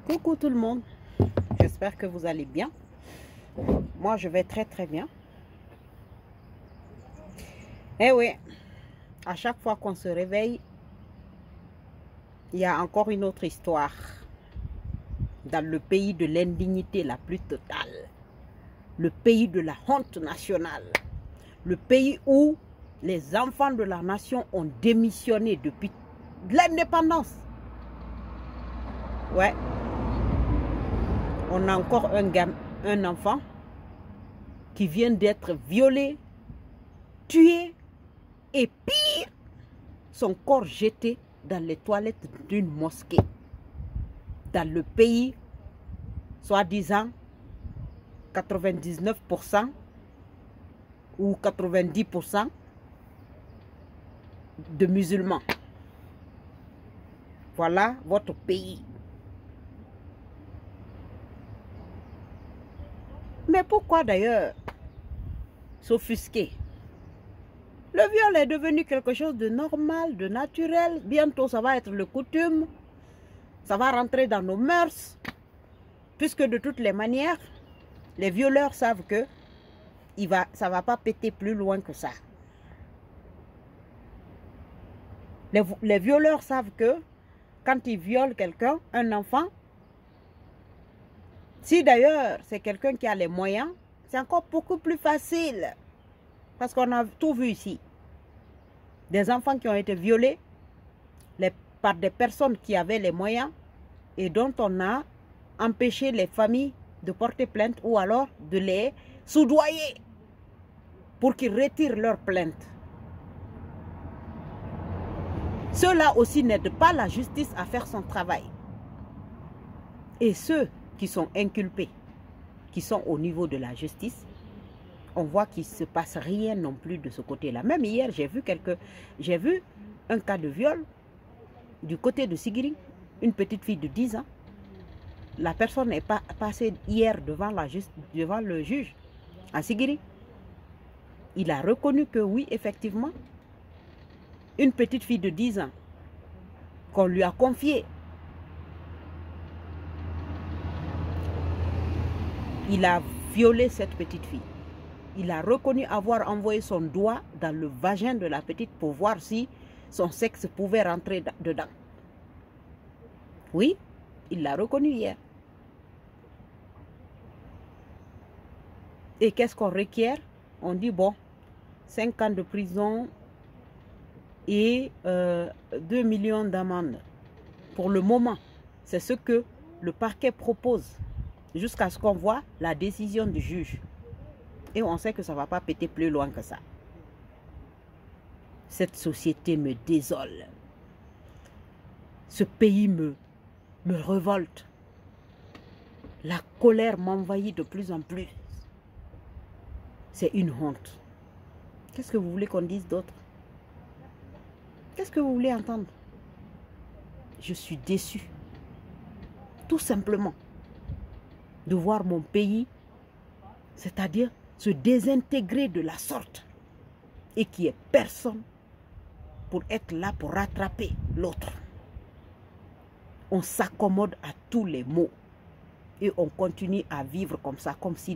Coucou tout le monde, j'espère que vous allez bien. Moi je vais très bien. Eh oui, à chaque fois qu'on se réveille, il y a encore une autre histoire. Dans le pays de l'indignité la plus totale, le pays de la honte nationale, le pays où les enfants de la nation ont démissionné depuis l'indépendance. Ouais. On a encore un enfant qui vient d'être violé, tué et pire, son corps jeté dans les toilettes d'une mosquée. Dans le pays, soi-disant 99% ou 90% de musulmans. Voilà votre pays. Mais pourquoi d'ailleurs s'offusquer? Le viol est devenu quelque chose de normal, de naturel. Bientôt, ça va être le coutume. Ça va rentrer dans nos mœurs. Puisque de toutes les manières, les violeurs savent que ça ne va pas péter plus loin que ça. Les violeurs savent que quand ils violent quelqu'un, un enfant, si d'ailleurs c'est quelqu'un qui a les moyens, c'est encore beaucoup plus facile. Parce qu'on a tout vu ici. Des enfants qui ont été violés par des personnes qui avaient les moyens et dont on a empêché les familles de porter plainte ou alors de les soudoyer pour qu'ils retirent leur plainte. Ceux-là aussi n'aident pas la justice à faire son travail. Et ceux qui sont inculpés, qui sont au niveau de la justice, on voit qu'il ne se passe rien non plus de ce côté-là. Même hier, j'ai vu un cas de viol du côté de Sigiri, une petite fille de 10 ans. La personne est passée hier devant le juge à Sigiri. Il a reconnu que oui, effectivement, une petite fille de 10 ans qu'on lui a confiée, il a violé cette petite fille. Il a reconnu avoir envoyé son doigt dans le vagin de la petite pour voir si son sexe pouvait rentrer dedans. Oui, il l'a reconnu hier. Et qu'est-ce qu'on requiert? On dit, bon, 5 ans de prison et 2 millions d'amende. Pour le moment, c'est ce que le parquet propose jusqu'à ce qu'on voit la décision du juge. Et on sait que ça ne va pas péter plus loin que ça. Cette société me désole. Ce pays me révolte. La colère m'envahit de plus en plus. C'est une honte. Qu'est-ce que vous voulez qu'on dise d'autre? Qu'est-ce que vous voulez entendre? Je suis déçue. Tout simplement. De voir mon pays, c'est-à-dire se désintégrer de la sorte et qu'il n'y ait personne pour être là pour rattraper l'autre. On s'accommode à tous les maux et on continue à vivre comme ça, comme si